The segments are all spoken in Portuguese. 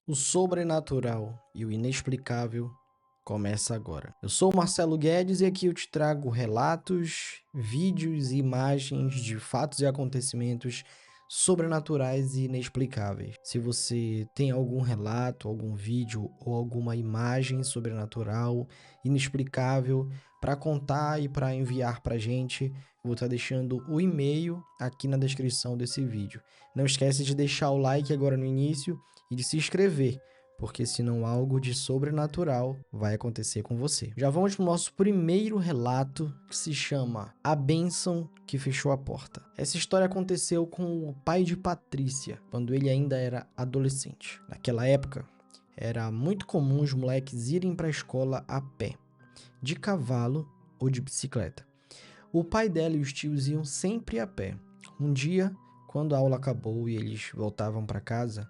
O sobrenatural e o inexplicável começa agora. Eu sou o Marcelo Guedes e aqui eu te trago relatos, vídeos e imagens de fatos e acontecimentos sobrenaturais e inexplicáveis. Se você tem algum relato, algum vídeo ou alguma imagem sobrenatural, inexplicável para contar e para enviar para gente, vou estar deixando o e-mail aqui na descrição desse vídeo. Não esquece de deixar o like agora no início e de se inscrever, porque senão algo de sobrenatural vai acontecer com você. Já vamos para o nosso primeiro relato, que se chama A Bênção que Fechou a Porta. Essa história aconteceu com o pai de Patrícia, quando ele ainda era adolescente. Naquela época, era muito comum os moleques irem para a escola a pé, de cavalo ou de bicicleta. O pai dela e os tios iam sempre a pé. Um dia, quando a aula acabou e eles voltavam para casa,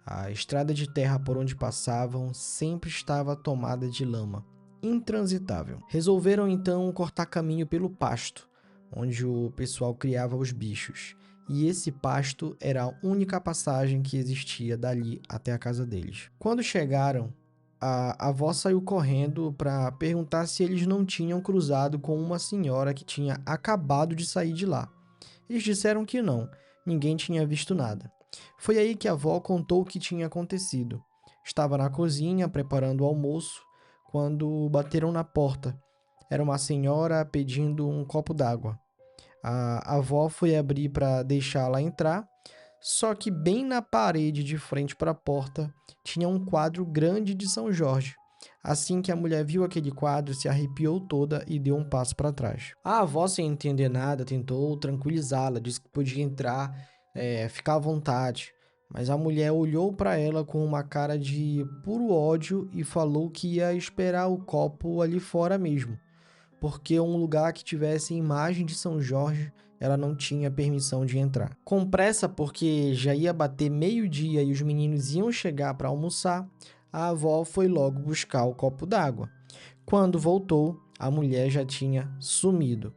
a estrada de terra por onde passavam sempre estava tomada de lama, intransitável. Resolveram então cortar caminho pelo pasto, onde o pessoal criava os bichos. E esse pasto era a única passagem que existia dali até a casa deles. Quando chegaram, a avó saiu correndo para perguntar se eles não tinham cruzado com uma senhora que tinha acabado de sair de lá. Eles disseram que não, ninguém tinha visto nada. Foi aí que a avó contou o que tinha acontecido. Estava na cozinha preparando o almoço quando bateram na porta. Era uma senhora pedindo um copo d'água. A avó foi abrir para deixá-la entrar, só que bem na parede de frente para a porta tinha um quadro grande de São Jorge. Assim que a mulher viu aquele quadro, se arrepiou toda e deu um passo para trás. A avó, sem entender nada, tentou tranquilizá-la, disse que podia entrar, ficar à vontade. Mas a mulher olhou para ela com uma cara de puro ódio e falou que ia esperar o copo ali fora mesmo, porque um lugar que tivesse imagem de São Jorge, ela não tinha permissão de entrar. Com pressa, porque já ia bater meio-dia e os meninos iam chegar para almoçar, a avó foi logo buscar o copo d'água. Quando voltou, a mulher já tinha sumido.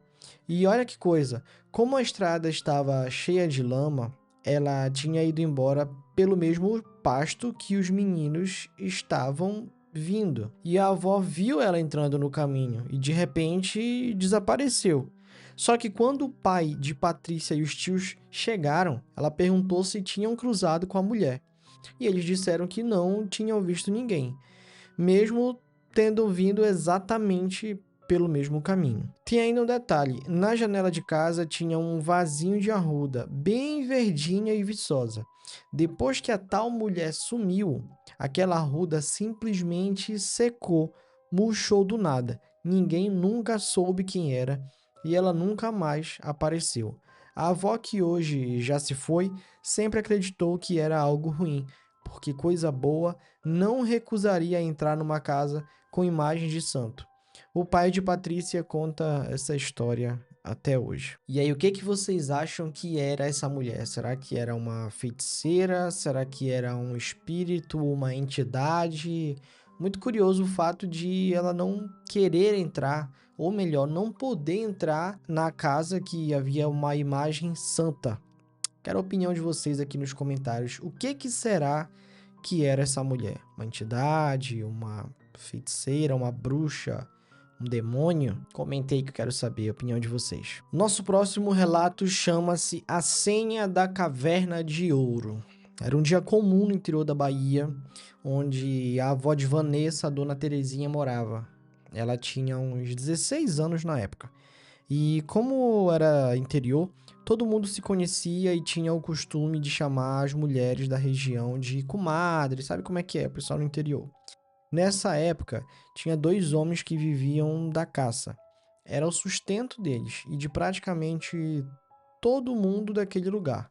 E olha que coisa, como a estrada estava cheia de lama, ela tinha ido embora pelo mesmo pasto que os meninos estavam vindo. E a avó viu ela entrando no caminho e de repente desapareceu. Só que quando o pai de Patrícia e os tios chegaram, ela perguntou se tinham cruzado com a mulher. E eles disseram que não tinham visto ninguém, mesmo tendo vindo exatamente pelo mesmo caminho. Tem ainda um detalhe: na janela de casa tinha um vasinho de arruda, bem verdinha e viçosa. Depois que a tal mulher sumiu, aquela arruda simplesmente secou, murchou do nada. Ninguém nunca soube quem era e ela nunca mais apareceu. A avó, que hoje já se foi, sempre acreditou que era algo ruim, porque coisa boa não recusaria entrar numa casa com imagens de santo. O pai de Patrícia conta essa história até hoje. E aí, o que vocês acham que era essa mulher? Será que era uma feiticeira? Será que era um espírito, uma entidade? Muito curioso o fato de ela não querer entrar, ou melhor, não poder entrar na casa que havia uma imagem santa. Quero a opinião de vocês aqui nos comentários. O que será que era essa mulher? Uma entidade, uma feiticeira, uma bruxa, um demônio? Comentei que eu quero saber a opinião de vocês. Nosso próximo relato chama-se A Senha da Caverna de Ouro. Era um dia comum no interior da Bahia, onde a avó de Vanessa, a dona Terezinha, morava. Ela tinha uns 16 anos na época. E como era interior, todo mundo se conhecia e tinha o costume de chamar as mulheres da região de comadre, sabe como é, o pessoal no interior. Nessa época, tinha dois homens que viviam da caça. Era o sustento deles e de praticamente todo mundo daquele lugar.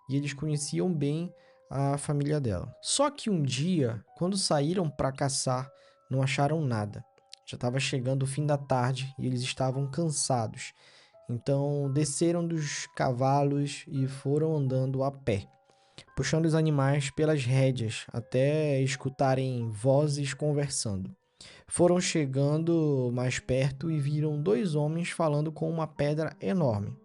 E eles conheciam bem a família dela. Só que um dia, quando saíram para caçar, não acharam nada. Já estava chegando o fim da tarde e eles estavam cansados. Então desceram dos cavalos e foram andando a pé, puxando os animais pelas rédeas até escutarem vozes conversando. Foram chegando mais perto e viram dois homens falando com uma pedra enorme.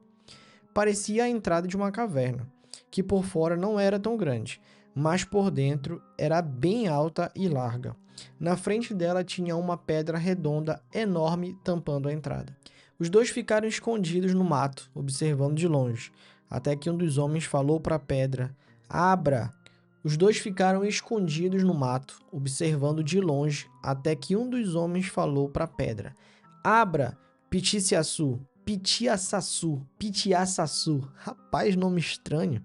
Parecia a entrada de uma caverna, que por fora não era tão grande, mas por dentro era bem alta e larga. Na frente dela tinha uma pedra redonda enorme tampando a entrada. Os dois ficaram escondidos no mato, observando de longe, até que um dos homens falou para a pedra: Abra! Os dois ficaram escondidos no mato, observando de longe, até que um dos homens falou para a pedra: Abra, Piticiaçu, Pitiaçaçu, Pitiaçaçu. Rapaz, nome estranho.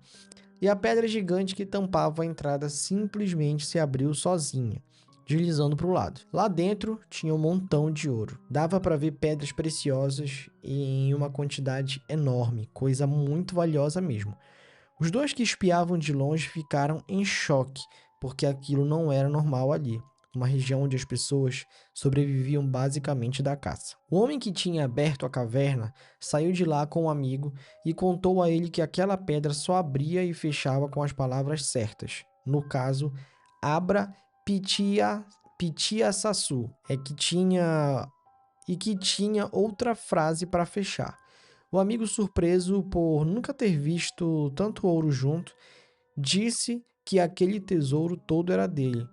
E a pedra gigante que tampava a entrada simplesmente se abriu sozinha, deslizando para o lado. Lá dentro tinha um montão de ouro. Dava para ver pedras preciosas em uma quantidade enorme, coisa muito valiosa mesmo. Os dois que espiavam de longe ficaram em choque, porque aquilo não era normal ali, uma região onde as pessoas sobreviviam basicamente da caça. O homem que tinha aberto a caverna saiu de lá com um amigo e contou a ele que aquela pedra só abria e fechava com as palavras certas. No caso, Abra Pitia Pitia Sassu, que tinha outra frase para fechar. O amigo, surpreso por nunca ter visto tanto ouro junto, disse que aquele tesouro todo era dele,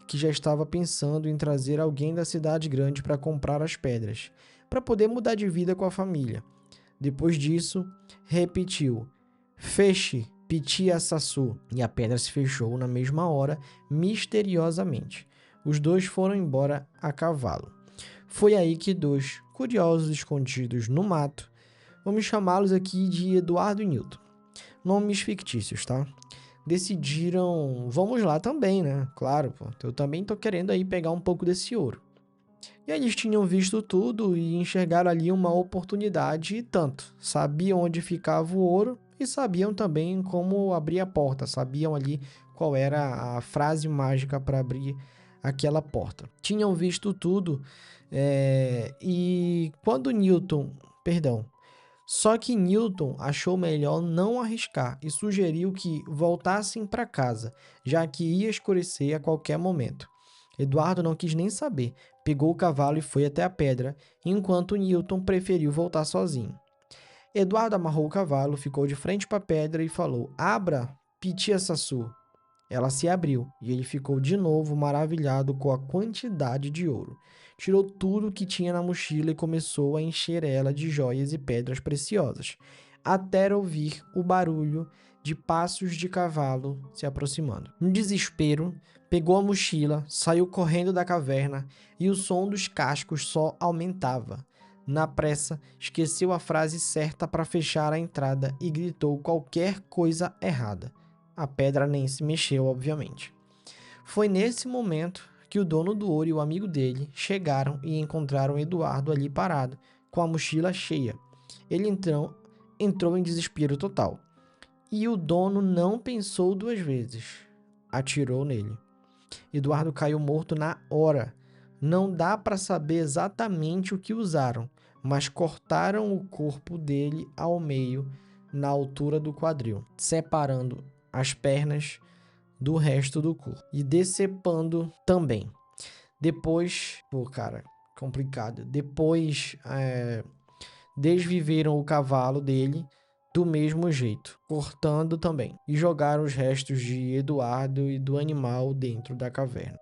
que já estava pensando em trazer alguém da cidade grande para comprar as pedras, para poder mudar de vida com a família. Depois disso, repetiu: Feche, Pitia Sassu, e a pedra se fechou na mesma hora, misteriosamente. Os dois foram embora a cavalo. Foi aí que dois, curiosos escondidos no mato, vamos chamá-los aqui de Eduardo e Newton, nomes fictícios, tá? Decidiram, vamos lá também, né? Claro, pô, eu também tô querendo aí pegar um pouco desse ouro. E eles tinham visto tudo e enxergaram ali uma oportunidade e tanto. Sabiam onde ficava o ouro e sabiam também como abrir a porta, sabiam ali qual era a frase mágica para abrir aquela porta. Tinham visto tudo e quando só que Newton achou melhor não arriscar e sugeriu que voltassem para casa, já que ia escurecer a qualquer momento. Eduardo não quis nem saber, pegou o cavalo e foi até a pedra, enquanto Newton preferiu voltar sozinho. Eduardo amarrou o cavalo, ficou de frente para a pedra e falou: Abra, Pitia Sassu. Ela se abriu e ele ficou de novo maravilhado com a quantidade de ouro. Tirou tudo que tinha na mochila e começou a encher ela de joias e pedras preciosas, até ouvir o barulho de passos de cavalo se aproximando. No desespero, pegou a mochila, saiu correndo da caverna e o som dos cascos só aumentava. Na pressa, esqueceu a frase certa para fechar a entrada e gritou qualquer coisa errada. A pedra nem se mexeu, obviamente. Foi nesse momento que o dono do ouro e o amigo dele chegaram e encontraram Eduardo ali parado, com a mochila cheia. Ele então entrou em desespero total. E o dono não pensou duas vezes. Atirou nele. Eduardo caiu morto na hora. Não dá para saber exatamente o que usaram, mas cortaram o corpo dele ao meio, na altura do quadril, separando as pernas do resto do corpo e decepando também. Depois, cara, complicado. Depois, desviveram o cavalo dele do mesmo jeito, cortando também, e jogaram os restos de Eduardo e do animal dentro da caverna.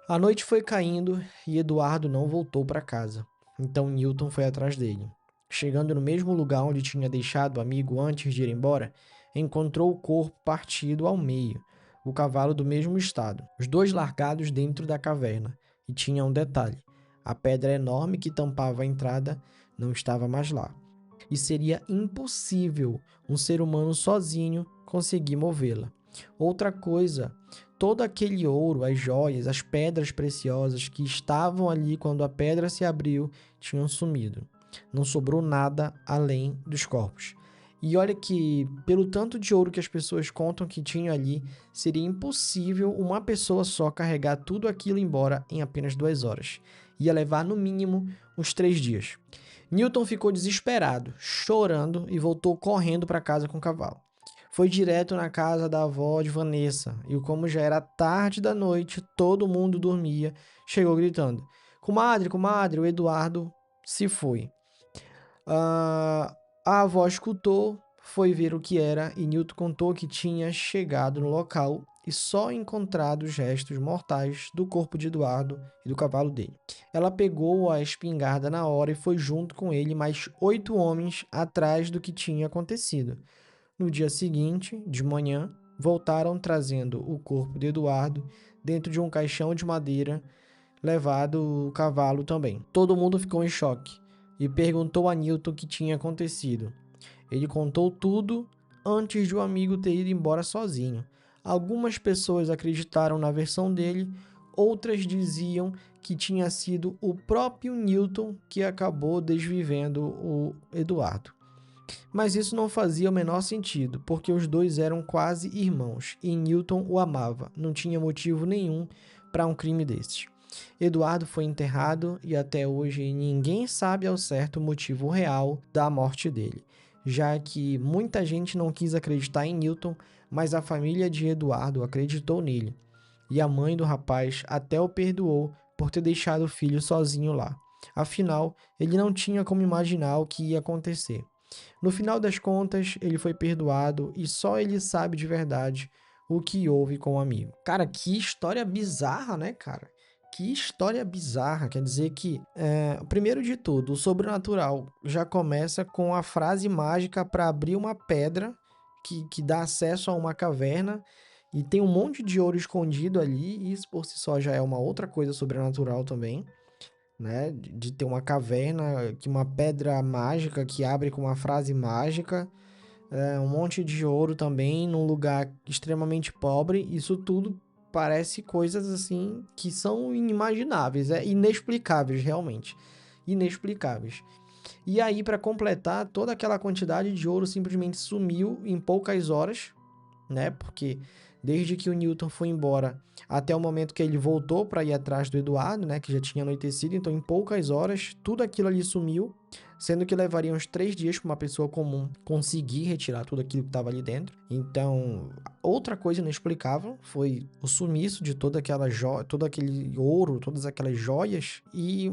A noite foi caindo e Eduardo não voltou para casa. Então Newton foi atrás dele. Chegando no mesmo lugar onde tinha deixado o amigo antes de ir embora, encontrou o corpo partido ao meio, o cavalo do mesmo estado, os dois largados dentro da caverna. E tinha um detalhe: a pedra enorme que tampava a entrada não estava mais lá. E seria impossível um ser humano sozinho conseguir movê-la. Outra coisa, todo aquele ouro, as joias, as pedras preciosas que estavam ali quando a pedra se abriu tinham sumido. Não sobrou nada além dos corpos. E olha que, pelo tanto de ouro que as pessoas contam que tinha ali, seria impossível uma pessoa só carregar tudo aquilo embora em apenas 2 horas. Ia levar no mínimo uns 3 dias. Newton ficou desesperado, chorando e voltou correndo para casa com o cavalo. Foi direto na casa da avó de Vanessa e, como já era tarde da noite, todo mundo dormia, chegou gritando: Comadre, comadre, o Eduardo se foi. A avó escutou, foi ver o que era e Newton contou que tinha chegado no local e só encontrados restos mortais do corpo de Eduardo e do cavalo dele. Ela pegou a espingarda na hora e foi junto com ele mais 8 homens atrás do que tinha acontecido. No dia seguinte, de manhã, voltaram trazendo o corpo de Eduardo dentro de um caixão de madeira, levado o cavalo também. Todo mundo ficou em choque e perguntou a Newton o que tinha acontecido. Ele contou tudo antes de o amigo ter ido embora sozinho. Algumas pessoas acreditaram na versão dele, outras diziam que tinha sido o próprio Newton que acabou desvivendo o Eduardo. Mas isso não fazia o menor sentido, porque os dois eram quase irmãos e Newton o amava. Não tinha motivo nenhum para um crime desses. Eduardo foi enterrado e até hoje ninguém sabe ao certo o motivo real da morte dele, já que muita gente não quis acreditar em Newton, mas a família de Eduardo acreditou nele. E a mãe do rapaz até o perdoou por ter deixado o filho sozinho lá. Afinal, ele não tinha como imaginar o que ia acontecer. No final das contas, ele foi perdoado e só ele sabe de verdade o que houve com o amigo. Cara, que história bizarra, né, cara? Que história bizarra. Quer dizer que, primeiro de tudo, o sobrenatural já começa com a frase mágica para abrir uma pedra que dá acesso a uma caverna e tem um monte de ouro escondido ali. E isso por si só já é uma outra coisa sobrenatural também, né? De ter uma caverna, que uma pedra mágica que abre com uma frase mágica, um monte de ouro também, num lugar extremamente pobre. Isso tudo parece coisas assim que são inimagináveis, inexplicáveis realmente, inexplicáveis. E aí, para completar, toda aquela quantidade de ouro simplesmente sumiu em poucas horas, né? Porque desde que o Newton foi embora até o momento que ele voltou para ir atrás do Eduardo, né? Que já tinha anoitecido, então em poucas horas tudo aquilo ali sumiu, sendo que levaria uns 3 dias para uma pessoa comum conseguir retirar tudo aquilo que estava ali dentro. Então, outra coisa inexplicável foi o sumiço de toda aquela todo aquele ouro, todas aquelas joias. E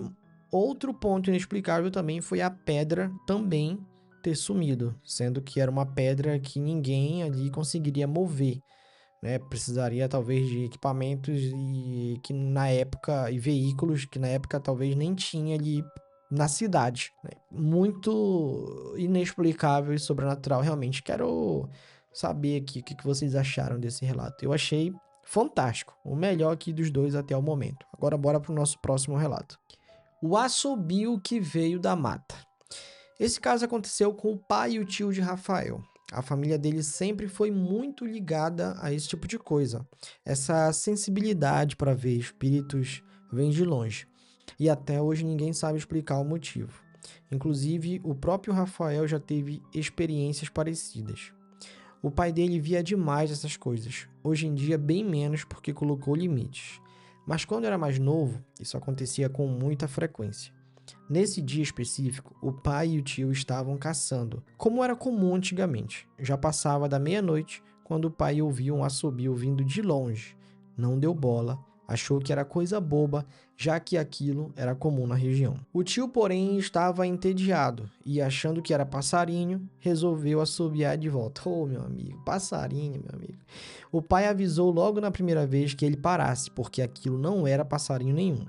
outro ponto inexplicável também foi a pedra também ter sumido, sendo que era uma pedra que ninguém ali conseguiria mover, né? Precisaria talvez de equipamentos e que na época e veículos que na época talvez nem tinha ali na cidade, né? Muito inexplicável e sobrenatural, realmente. Quero saber aqui o que vocês acharam desse relato. Eu achei fantástico, o melhor aqui dos dois até o momento. Agora bora pro nosso próximo relato. O assobio que veio da mata. Esse caso aconteceu com o pai e o tio de Rafael. A família dele sempre foi muito ligada a esse tipo de coisa. Essa sensibilidade para ver espíritos vem de longe. E até hoje ninguém sabe explicar o motivo. Inclusive, o próprio Rafael já teve experiências parecidas. O pai dele via demais essas coisas. Hoje em dia, bem menos porque colocou limites. Mas quando era mais novo, isso acontecia com muita frequência. Nesse dia específico, o pai e o tio estavam caçando, como era comum antigamente. Já passava da meia-noite quando o pai ouviu um assobio vindo de longe. Não deu bola, achou que era coisa boba, já que aquilo era comum na região. O tio, porém, estava entediado e, achando que era passarinho, resolveu assobiar de volta. Oh, meu amigo, passarinho, meu amigo. O pai avisou logo na primeira vez que ele parasse, porque aquilo não era passarinho nenhum.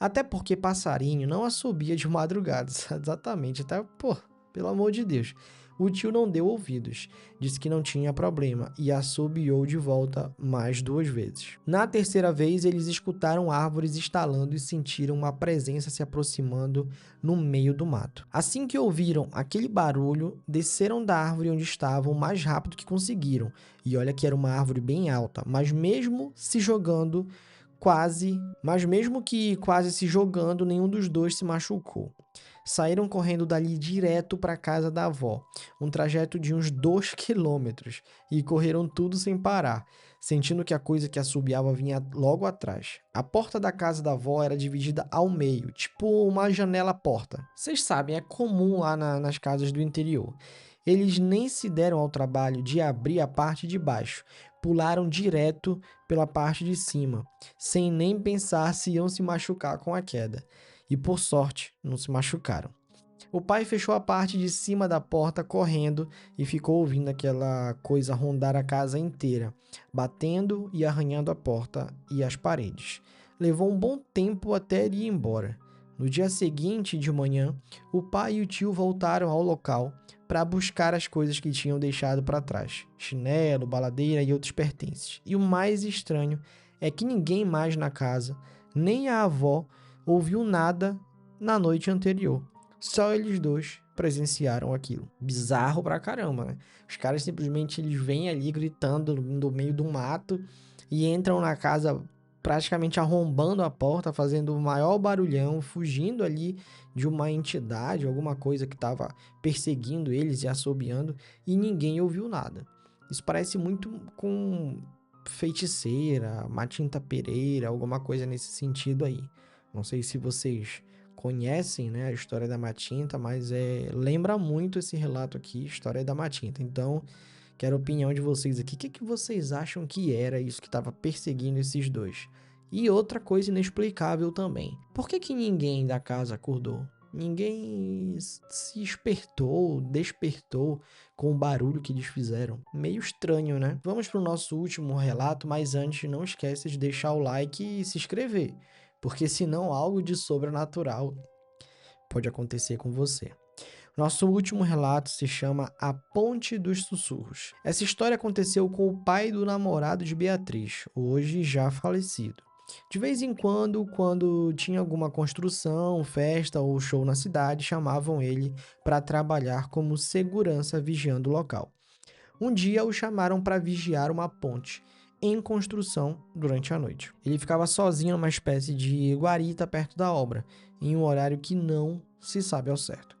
Até porque passarinho não assobia de madrugada, exatamente, até, pô, pelo amor de Deus. O tio não deu ouvidos, disse que não tinha problema e assobiou de volta mais 2 vezes. Na terceira vez, eles escutaram árvores estalando e sentiram uma presença se aproximando no meio do mato. Assim que ouviram aquele barulho, desceram da árvore onde estavam o mais rápido que conseguiram. E olha que era uma árvore bem alta, mas mesmo que quase se jogando, nenhum dos dois se machucou. Saíram correndo dali direto para a casa da avó, um trajeto de uns 2 quilômetros, e correram tudo sem parar, sentindo que a coisa que assobiava vinha logo atrás. A porta da casa da avó era dividida ao meio, tipo uma janela-porta. Vocês sabem, é comum lá nas casas do interior. Eles nem se deram ao trabalho de abrir a parte de baixo, pularam direto pela parte de cima, sem nem pensar se iam se machucar com a queda. E por sorte, não se machucaram. O pai fechou a parte de cima da porta correndo e ficou ouvindo aquela coisa rondar a casa inteira, batendo e arranhando a porta e as paredes. Levou um bom tempo até ele ir embora. No dia seguinte, de manhã, o pai e o tio voltaram ao local para buscar as coisas que tinham deixado para trás: chinelo, baladeira e outros pertences. E o mais estranho é que ninguém mais na casa, nem a avó, ouviu nada na noite anterior. Só eles dois presenciaram aquilo. Bizarro pra caramba, né? Os caras simplesmente eles vêm ali gritando no meio do mato e entram na casa praticamente arrombando a porta, fazendo o maior barulhão, fugindo ali de uma entidade, alguma coisa que estava perseguindo eles e assobiando, e ninguém ouviu nada. Isso parece muito com feiticeira, Matinta Pereira, alguma coisa nesse sentido aí. Não sei se vocês conhecem, né, a história da Matinta, mas lembra muito esse relato aqui, história da Matinta. Então, quero a opinião de vocês aqui. O que vocês acham que era isso que estava perseguindo esses dois? E outra coisa inexplicável também. Por que ninguém da casa acordou? Ninguém se despertou com o barulho que eles fizeram. Meio estranho, né? Vamos para o nosso último relato, mas antes não esquece de deixar o like e se inscrever, porque senão algo de sobrenatural pode acontecer com você. Nosso último relato se chama A Ponte dos Sussurros. Essa história aconteceu com o pai do namorado de Beatriz, hoje já falecido. De vez em quando tinha alguma construção, festa ou show na cidade, chamavam ele para trabalhar como segurança vigiando o local. Um dia o chamaram para vigiar uma ponte em construção durante a noite. Ele ficava sozinho numa espécie de guarita perto da obra, em um horário que não se sabe ao certo.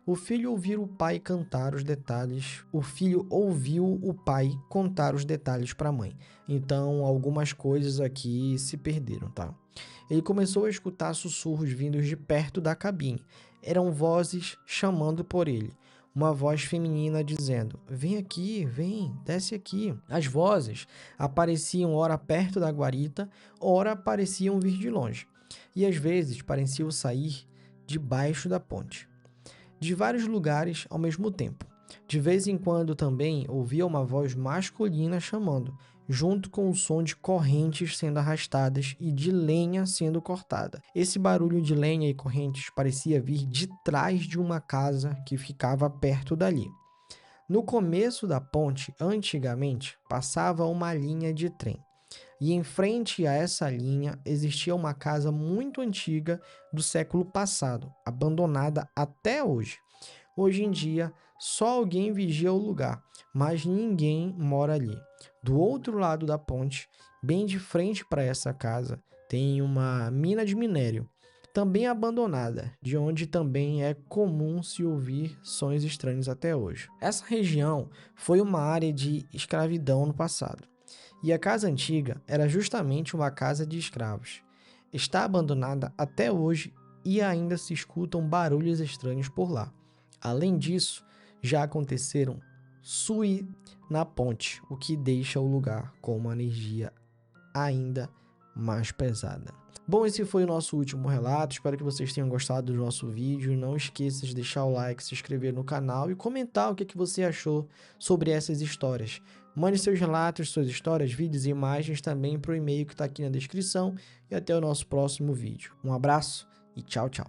O filho ouviu o pai cantar os detalhes. O filho ouviu o pai contar os detalhes para a mãe. Então, algumas coisas aqui se perderam, tá? Ele começou a escutar sussurros vindos de perto da cabine. Eram vozes chamando por ele. Uma voz feminina dizendo: "Vem aqui, vem, desce aqui." As vozes apareciam ora perto da guarita, ora pareciam vir de longe. E às vezes pareciam sair debaixo da ponte, de vários lugares ao mesmo tempo. De vez em quando também ouvia uma voz masculina chamando, junto com o som de correntes sendo arrastadas e de lenha sendo cortada. Esse barulho de lenha e correntes parecia vir de trás de uma casa que ficava perto dali. No começo da ponte, antigamente, passava uma linha de trem. E em frente a essa linha existia uma casa muito antiga do século passado, abandonada até hoje. Hoje em dia, só alguém vigia o lugar, mas ninguém mora ali. Do outro lado da ponte, bem de frente para essa casa, tem uma mina de minério, também abandonada, de onde também é comum se ouvir sons estranhos até hoje. Essa região foi uma área de escravidão no passado. E a casa antiga era justamente uma casa de escravos. Está abandonada até hoje e ainda se escutam barulhos estranhos por lá. Além disso, já aconteceram sui na ponte, o que deixa o lugar com uma energia ainda mais pesada. Bom, esse foi o nosso último relato. Espero que vocês tenham gostado do nosso vídeo. Não esqueça de deixar o like, se inscrever no canal e comentar o que você achou sobre essas histórias. Mande seus relatos, suas histórias, vídeos e imagens também para o e-mail que está aqui na descrição. E até o nosso próximo vídeo. Um abraço e tchau, tchau.